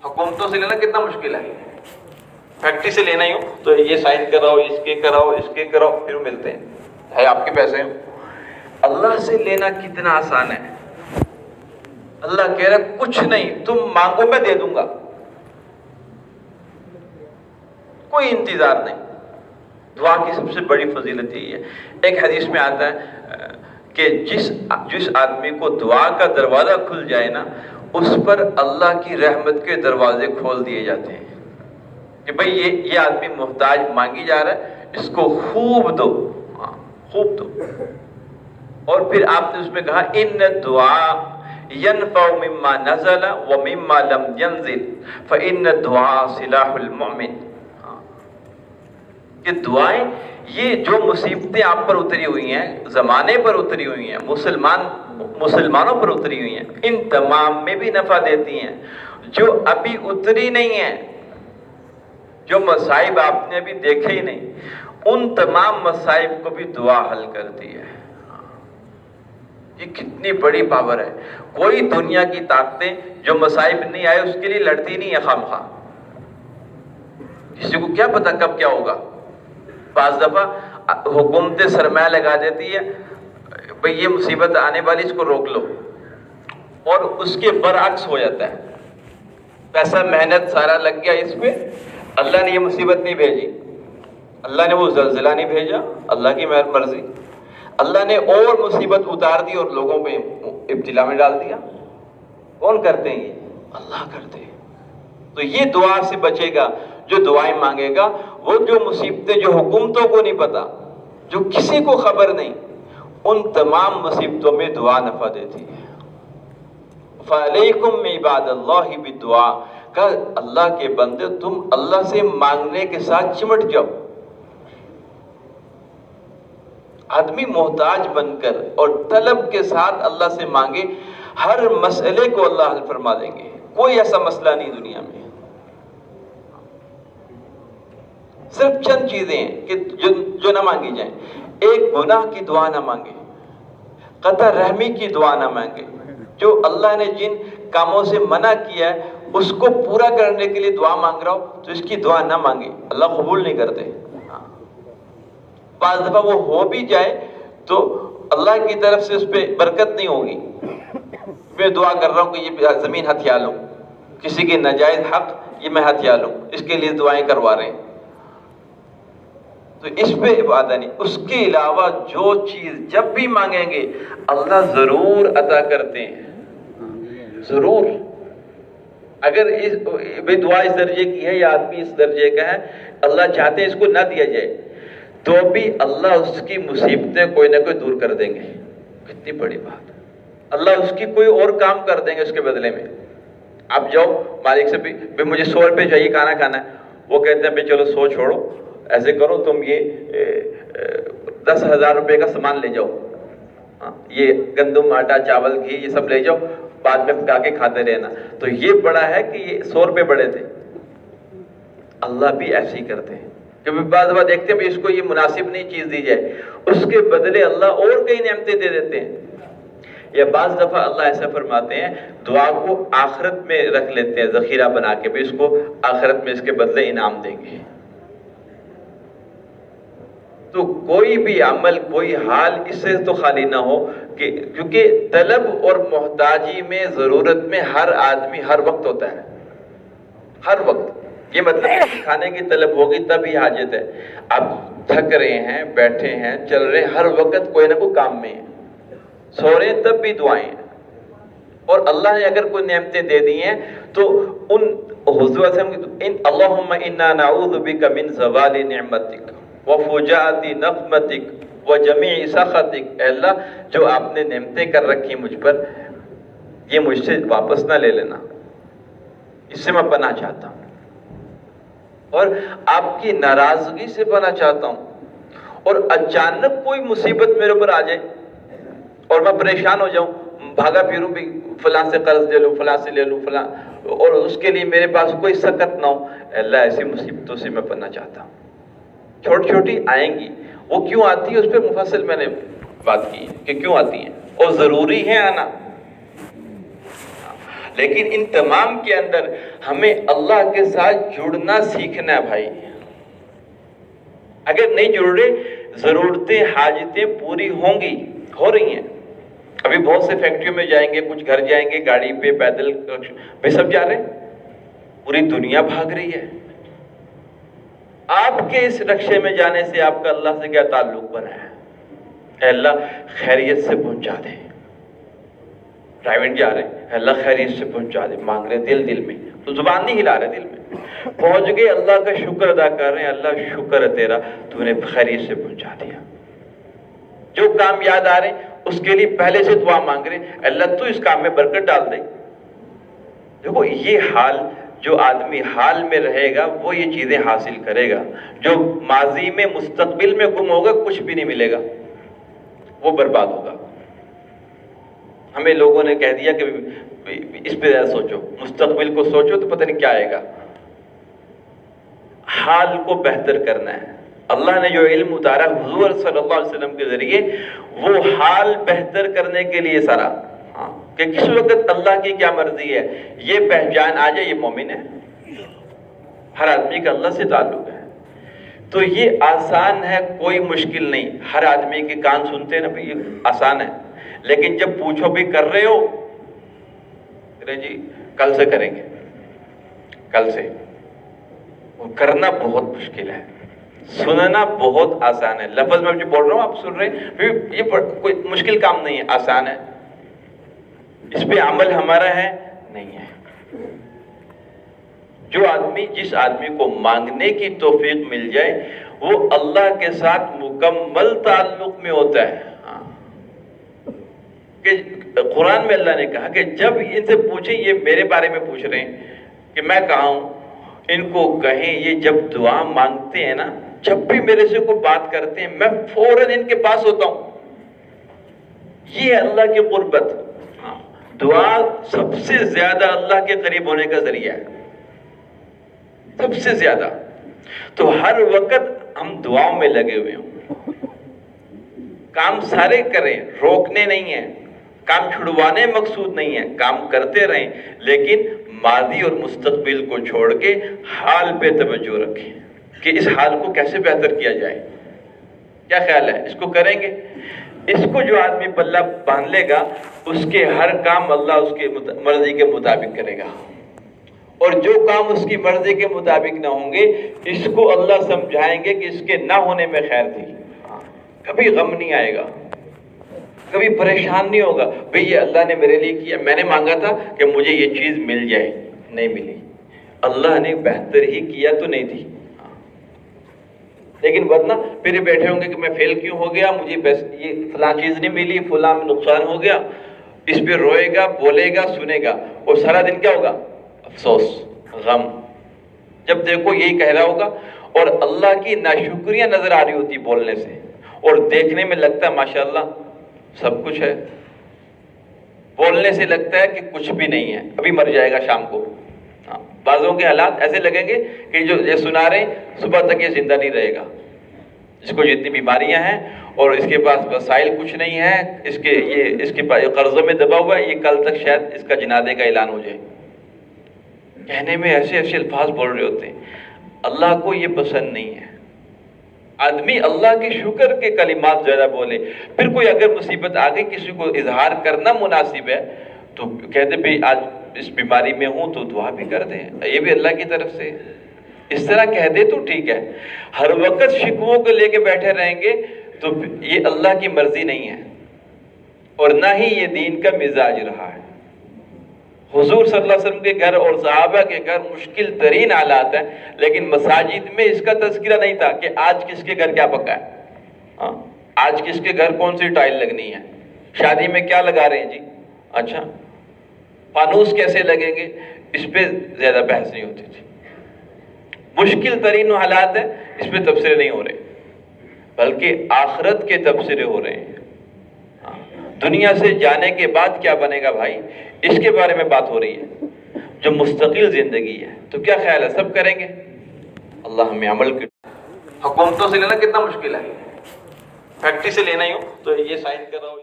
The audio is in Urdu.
حکومتوں سے لینا کتنا مشکل ہے، فیکٹری سے لینا ہی ہو تو یہ سائن کراؤ، اس کے کراؤ، اس کے کراؤ، پھر ملتے ہیں، ہے آپ کے پیسے ہیں۔ اللہ سے لینا کتنا آسان ہے۔ اللہ کہہ رہا ہے کچھ نہیں، تم مانگو میں دے دوں گا، کوئی انتظار نہیں۔ دعا کی سب سے بڑی فضیلت یہی ہے۔ ایک حدیث میں آتا ہے کہ جس آدمی کو دعا کا دروازہ کھل جائے نا، اس پر اللہ کی رحمت کے دروازے کھول دیے جاتے ہیں کہ بھئی یہ آدمی محتاج مانگی جا رہا ہے، اس کو خوب دو، خوب دو۔ اور پھر آپ نے اس میں کہا ان دعا ينفع مما نزل ومما لم ينزل فإن الدعاء سلاح المؤمن، کہ دعائیں یہ جو مصیبتیں آپ پر اتری ہوئی ہیں، زمانے پر اتری ہوئی ہیں، مسلمانوں پر اتری ہوئی ہیں، ان تمام میں بھی نفع دیتی ہیں۔ جو ابھی اتری نہیں ہیں، جو مصائب آپ نے ابھی دیکھے ہی نہیں، ان تمام مصائب کو بھی دعا حل کرتی ہے۔ یہ کتنی بڑی پاور ہے۔ کوئی دنیا کی طاقتیں جو مصائب نہیں آئے اس کے لیے لڑتی نہیں ہے خواہ۔ کسی کو کیا پتا کب کیا ہوگا۔ بعض دفعہ حکومتیں سرمایہ لگا دیتی ہے، بھئی یہ مصیبت آنے والی، اس کو روک لو، اور اس کے برعکس ہو جاتا ہے۔ پیسہ محنت سارا لگ گیا اس پہ، اللہ نے یہ مصیبت نہیں بھیجی، اللہ نے وہ زلزلہ نہیں بھیجا، اللہ کی مرضی، اللہ نے اور مصیبت اتار دی اور لوگوں پہ ابتلا میں ڈال دیا۔ کون کرتے ہیں یہ؟ اللہ کرتے ہیں۔ تو یہ دعا سے بچے گا جو دعائیں مانگے گا، وہ جو مصیبتیں جو حکومتوں کو نہیں پتا، جو کسی کو خبر نہیں، ان تمام مصیبتوں میں دعا نفع دیتی ہے۔ فَعَلَيْكُمْ عِبَادَ اللَّهِ بِالدُّعَاءِ، کہ اللہ کے بندے تم اللہ سے مانگنے کے ساتھ چمٹ جاؤ۔ آدمی محتاج بن کر اور طلب کے ساتھ اللہ سے مانگے، ہر مسئلے کو اللہ حل فرما دیں گے۔ کوئی ایسا مسئلہ نہیں دنیا میں۔ صرف چند چیزیں ہیں کہ جو نہ مانگی جائیں۔ ایک، گناہ کی دعا نہ مانگے، قطع رحمی کی دعا نہ مانگے۔ جو اللہ نے جن کاموں سے منع کیا ہے اس کو پورا کرنے کے لیے دعا مانگ رہا ہو تو اس کی دعا نہ مانگے، اللہ قبول نہیں کرتے۔ بعض دفعہ وہ ہو بھی جائے تو اللہ کی طرف سے اس پہ برکت نہیں ہوگی۔ میں دعا کر رہا ہوں کہ یہ زمین ہتھیا لوں، کسی کے ناجائز حق یہ میں ہتھیا لوں، اس کے لیے دعائیں کروا رہے ہیں، تو اس پہ عبادت نہیں۔ اس کے علاوہ جو چیز جب بھی مانگیں گے اللہ ضرور عطا کرتے ہیں، ضرور۔ اگر دعا اس درجے کی ہے یا آدمی اس درجے کا ہے، اللہ چاہتے ہیں اس کو نہ دیا جائے تو بھی اللہ اس کی مصیبتیں کوئی نہ کوئی دور کر دیں گے۔ کتنی بڑی بات ہے۔ اللہ اس کی کوئی اور کام کر دیں گے اس کے بدلے میں۔ آپ جاؤ مالک سے بھی مجھے 100 روپے چاہیے کھانا کھانا ہے، وہ کہتے ہیں چلو 100 چھوڑو، ایسے کرو تم یہ 10,000 روپے کا سامان لے جاؤ، یہ گندم آٹا چاول گھی یہ سب لے جاؤ، بعد میں پکا کے کھاتے رہنا۔ تو یہ بڑا ہے کہ یہ 100 روپے بڑے تھے۔ اللہ بھی ایسے ہی کرتے ہیں کہ بعض دفعہ دیکھتے ہیں اس کو یہ مناسب نہیں چیز دی جائے، اس کے بدلے اللہ اور کئی نعمتیں دے دیتے ہیں۔ یا بعض دفعہ اللہ ایسا فرماتے ہیں دعا کو آخرت میں رکھ لیتے ہیں، ذخیرہ بنا کے بھی اس کو آخرت میں اس کے بدلے انعام دیں گے۔ تو کوئی بھی عمل، کوئی حال اس سے تو خالی نہ ہو کہ کیونکہ طلب اور محتاجی میں، ضرورت میں ہر آدمی ہر وقت ہوتا ہے، ہر وقت۔ یہ مطلب کھانے کی طلب ہوگی تب ہی حاجت ہے۔ آپ تھک رہے ہیں، بیٹھے ہیں، چل رہے ہیں، ہر وقت کوئی نہ کوئی کام میں ہیں، سو رہے ہیں تب بھی دعائیں ہیں۔ اور اللہ نے اگر کوئی نعمتیں دے دی ہیں تو ان حضور اللہم انا نعوذ بک من زوال نعمتک وفجاءت نقمتک وجمیع سخطک، اے اللہ جو آپ نے نعمتیں کر رکھی مجھ پر، یہ مجھ سے واپس نہ لے لینا، اس سے میں پناہ چاہتا ہوں، اور آپ کی ناراضگی سے پناہ چاہتا ہوں۔ اور اچانک کوئی مصیبت میرے اوپر آ جائے اور میں پریشان ہو جاؤں، بھاگا پھروں بھی فلاں سے قرض لے لوں، فلاں سے لے لوں، فلاں، اور اس کے لیے میرے پاس کوئی سکت نہ ہو، اللہ ایسی مصیبتوں سے میں پناہ چاہتا ہوں۔ چھوٹی چھوٹی آئیں گی، وہ کیوں آتی ہے اس پہ مفصل میں نے بات کی ہے کہ کیوں آتی ہیں اور ضروری ہے آنا، لیکن ان تمام کے اندر ہمیں اللہ کے ساتھ جڑنا سیکھنا ہے بھائی. اگر نہیں جڑ رہے ضرورتیں حاجتیں پوری ہوں گی, ہو رہی ہیں. ابھی بہت سے فیکٹریوں میں جائیں گے, کچھ گھر جائیں گے, گاڑی پہ پیدل پہ سب جا رہے ہیں, پوری دنیا بھاگ رہی ہے. آپ کے اس رکشے میں جانے سے آپ کا اللہ سے کیا تعلق بنا ہے؟ اے اللہ خیریت سے پہنچا دے. پرائیویٹ جا رہے ہیں, اللہ خیریت سے پہنچا دے, مانگ رہے دل میں, تو زبان نہیں ہلا رہے, دل میں پہنچ گئے, اللہ کا شکر ادا کر رہے ہیں, اللہ شکر ہے تیرا, تو نے خیریت سے پہنچا دیا. جو کام یاد آ رہے ہیں اس کے لیے پہلے سے دعا مانگ رہے ہیں, اللہ تو اس کام میں برکت ڈال دے. دیکھو یہ حال, جو آدمی حال میں رہے گا وہ یہ چیزیں حاصل کرے گا. جو ماضی میں مستقبل میں گم ہوگا کچھ بھی نہیں ملے گا, وہ برباد ہوگا. ہمیں لوگوں نے کہہ دیا کہ اس پہ زیادہ سوچو, مستقبل کو سوچو تو پتہ نہیں کیا آئے گا. حال کو بہتر کرنا ہے. اللہ نے جو علم اتارا حضور صلی اللہ علیہ وسلم کے ذریعے, وہ حال بہتر کرنے کے لیے سارا, کہ کس وقت اللہ کی کیا مرضی ہے یہ پہچان آ جائے, یہ مومن ہے. ہر آدمی کا اللہ سے تعلق ہے. تو یہ آسان ہے, کوئی مشکل نہیں. ہر آدمی کے کان سنتے ہیں نا, یہ آسان ہے. لیکن جب پوچھو بھی کر رہے ہو, جی کل سے کریں گے, کل سے, وہ کرنا بہت مشکل ہے. سننا بہت آسان ہے. لفظ میں جو بول رہا ہوں آپ سن رہے ہیں, یہ کوئی مشکل کام نہیں ہے, آسان ہے. اس پہ عمل ہمارا ہے نہیں ہے. جو آدمی, جس آدمی کو مانگنے کی توفیق مل جائے وہ اللہ کے ساتھ مکمل تعلق میں ہوتا ہے. کہ قرآن میں اللہ نے کہا کہ جب ان سے پوچھیں, یہ میرے بارے میں پوچھ رہے ہیں کہ میں کہاں ہوں, ان کو کہیں یہ جب دعا مانگتے ہیں نا, جب بھی میرے سے کوئی بات کرتے ہیں میں فوراً ان کے پاس ہوتا ہوں. یہ اللہ کی قربت. دعا سب سے زیادہ اللہ کے قریب ہونے کا ذریعہ ہے, سب سے زیادہ. تو ہر وقت ہم دعاؤں میں لگے ہوئے ہوں, کام سارے کریں, روکنے نہیں ہیں, کام چھڑوانے مقصود نہیں ہے, کام کرتے رہیں, لیکن ماضی اور مستقبل کو چھوڑ کے حال پہ توجہ رکھیں کہ اس حال کو کیسے بہتر کیا جائے. کیا خیال ہے, اس کو کریں گے؟ اس کو جو آدمی پلہ باندھ لے گا اس کے ہر کام اللہ اس کے مرضی کے مطابق کرے گا, اور جو کام اس کی مرضی کے مطابق نہ ہوں گے اس کو اللہ سمجھائیں گے کہ اس کے نہ ہونے میں خیر تھی. کبھی غم نہیں آئے گا, کبھی پریشان نہیں ہوگا, بھئی یہ اللہ نے میرے لیے کیا, میں نے مانگا تھا کہ مجھے یہ چیز مل جائے, نہیں ملی, اللہ نے بہتر ہی کیا تو نہیں تھی. لیکن ورنہ پھر بیٹھے ہوں گے کہ میں فیل کیوں ہو گیا, مجھے یہ فلاں چیز نہیں ملی, فلاں نقصان ہو گیا. اس پہ روئے گا, بولے گا, سنے گا, اور سارا دن کیا ہوگا؟ افسوس, غم. جب دیکھو یہی کہہ رہا ہوگا, اور اللہ کی ناشکریاں نظر آ رہی ہوتی بولنے سے, اور دیکھنے میں لگتا ہے ماشاءاللہ سب کچھ ہے, بولنے سے لگتا ہے کہ کچھ بھی نہیں ہے, ابھی مر جائے گا شام کو. بعضوں کے حالات ایسے لگیں گے کہ جو یہ سنا رہے ہیں صبح تک یہ زندہ نہیں رہے گا, جس کو جتنی بیماریاں ہیں اور اس کے پاس وسائل کچھ نہیں ہے, اس کے پاس قرضوں میں دبا ہوا ہے, یہ کل تک شاید اس کا جنازے کا اعلان ہو جائے. کہنے میں ایسے ایسے الفاظ بول رہے ہوتے ہیں. اللہ کو یہ پسند نہیں ہے. آدمی اللہ کے شکر کے کلمات زیادہ بولے. پھر کوئی اگر مصیبت آ گئی, کسی کو اظہار کرنا مناسب ہے تو کہتے بھی آج اس بیماری میں ہوں تو دعا بھی کر دیں, یہ بھی اللہ کی طرف سے. اس طرح کہہ دے تو ٹھیک ہے. ہر وقت شکووں کو لے کے بیٹھے رہیں گے تو یہ اللہ کی مرضی نہیں ہے, اور نہ ہی یہ دین کا مزاج رہا ہے. حضور صلی اللہ علیہ وسلم کے گھر اور صحابہ کے گھر مشکل ترین حالات ہیں, لیکن مساجد میں اس کا تذکرہ نہیں تھا کہ آج کس کے گھر کیا پکا ہے, آج کس کے گھر کون سی ٹائل لگنی ہے, شادی میں کیا لگا رہے ہیں جی, اچھا فانوس کیسے لگیں گے, اس پہ زیادہ بحث نہیں ہوتی تھی. مشکل ترین حالات ہیں, اس پہ تبصرے نہیں ہو رہے, بلکہ آخرت کے تبصرے ہو رہے ہیں. دنیا سے جانے کے بعد کیا بنے گا بھائی, اس کے بارے میں بات ہو رہی ہے, جو مستقل زندگی ہے. تو کیا خیال ہے, سب کریں گے؟ اللہ ہمیں عمل کر. حکومتوں سے لینا کتنا مشکل ہے, فیکٹری سے لینا ہی ہو تو یہ سائن کر رہا ہو.